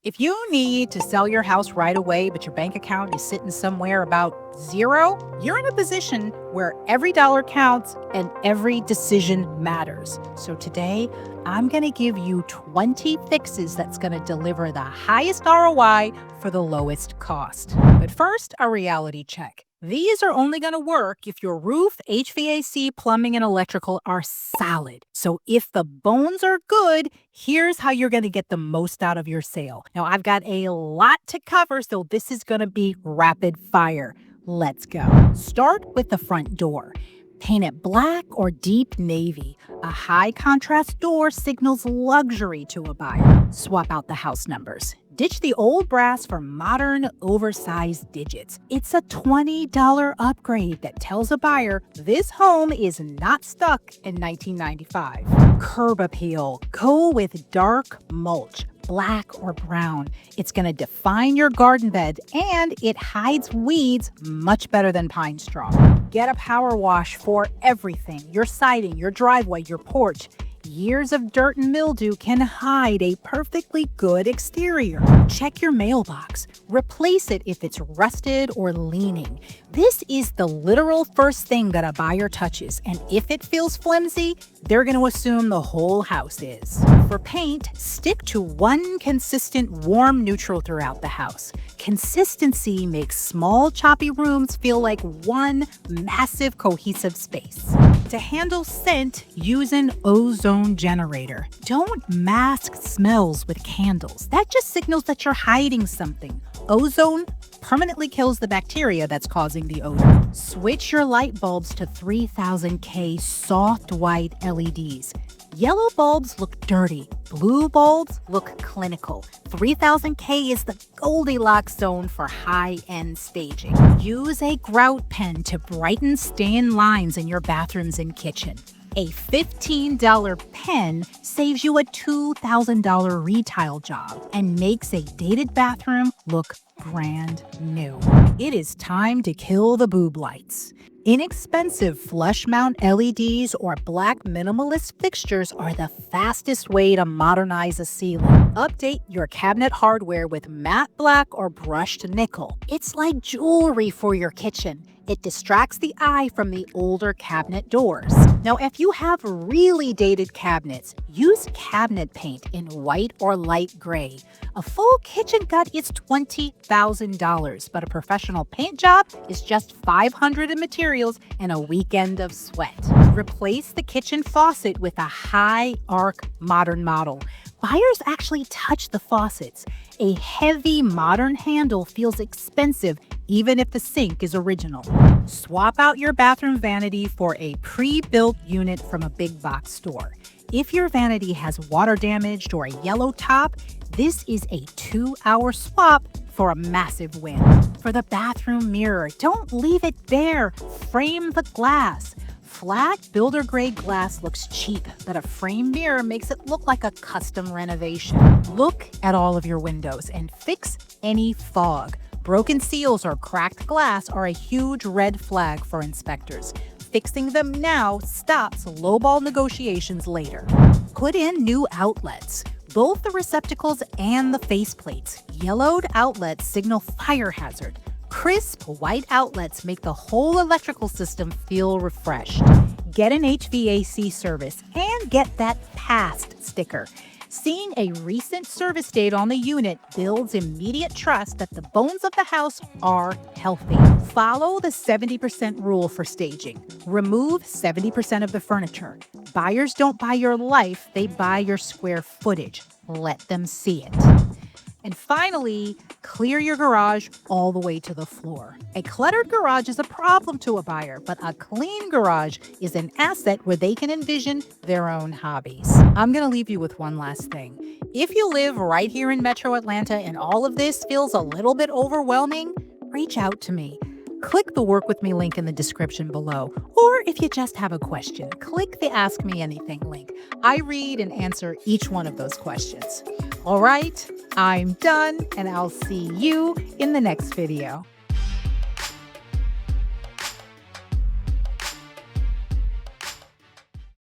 If you need to sell your house right away, but your bank account is sitting somewhere about zero, you're in a position where every dollar counts and every decision matters. So today, I'm going to give you 20 fixes that's going to deliver the highest ROI for the lowest cost. But first, a reality check. These are only going to work if your roof, HVAC, plumbing, and electrical are solid. So if the bones are good, here's how you're going to get the most out of your sale. Now, I've got a lot to cover, so this is going to be rapid fire. Let's go. Start with the front door. Paint it black or deep navy. A high contrast door signals luxury to a buyer. Swap out the house numbers. Ditch the old brass for modern, oversized digits. It's a $20 upgrade that tells a buyer this home is not stuck in 1995. Curb appeal. Go with dark mulch, black or brown. It's going to define your garden bed, and it hides weeds much better than pine straw. Get a power wash for everything. Your siding, your driveway, your porch. Years of dirt and mildew can hide a perfectly good exterior. Check your mailbox. Replace it if it's rusted or leaning. This is the literal first thing that a buyer touches, and if it feels flimsy, they're going to assume the whole house is. For paint, stick to one consistent warm neutral throughout the house. Consistency makes small, choppy rooms feel like one massive, cohesive space. To handle scent, use an ozone generator. Don't mask smells with candles. That just signals that you're hiding something. Ozone permanently kills the bacteria that's causing the odor. Switch your light bulbs to 3000K soft white LEDs. Yellow bulbs look dirty. Blue bulbs look clinical. 3000K is the Goldilocks zone for high-end staging. Use a grout pen to brighten stained lines in your bathrooms and kitchen. A $15 pen saves you a $2,000 retile job and makes a dated bathroom look brand new. It is time to kill the boob lights. Inexpensive flush mount LEDs or black minimalist fixtures are the fastest way to modernize a ceiling. Update your cabinet hardware with matte black or brushed nickel. It's like jewelry for your kitchen. It distracts the eye from the older cabinet doors. Now, if you have really dated cabinets, use cabinet paint in white or light gray. A full kitchen gut is $20,000, but a professional paint job is just $500 in materials and a weekend of sweat. Replace the kitchen faucet with a high arc modern model. Buyers actually touch the faucets. A heavy modern handle feels expensive even if the sink is original. Swap out your bathroom vanity for a pre-built unit from a big box store. If your vanity has water damage or a yellow top, this is a 2-hour swap for a massive win. For the bathroom mirror, don't leave it bare. Frame the glass. Flat builder-grade glass looks cheap, but a frame mirror makes it look like a custom renovation. Look at all of your windows and fix any fog. Broken seals or cracked glass are a huge red flag for inspectors. Fixing them now stops lowball negotiations later. Put in new outlets. Both the receptacles and the faceplates. Yellowed outlets signal fire hazard. Crisp white outlets make the whole electrical system feel refreshed. Get an HVAC service and get that past sticker. Seeing a recent service date on the unit builds immediate trust that the bones of the house are healthy. Follow the 70% rule for staging. Remove 70% of the furniture. Buyers don't buy your life, they buy your square footage. Let them see it. And finally, clear your garage all the way to the floor. A cluttered garage is a problem to a buyer, but a clean garage is an asset where they can envision their own hobbies. I'm going to leave you with one last thing. If you live right here in Metro Atlanta and all of this feels a little bit overwhelming, reach out to me. Click the Work With Me link in the description below. Or if you just have a question, click the Ask Me Anything link. I read and answer each one of those questions. All right, I'm done, and I'll see you in the next video.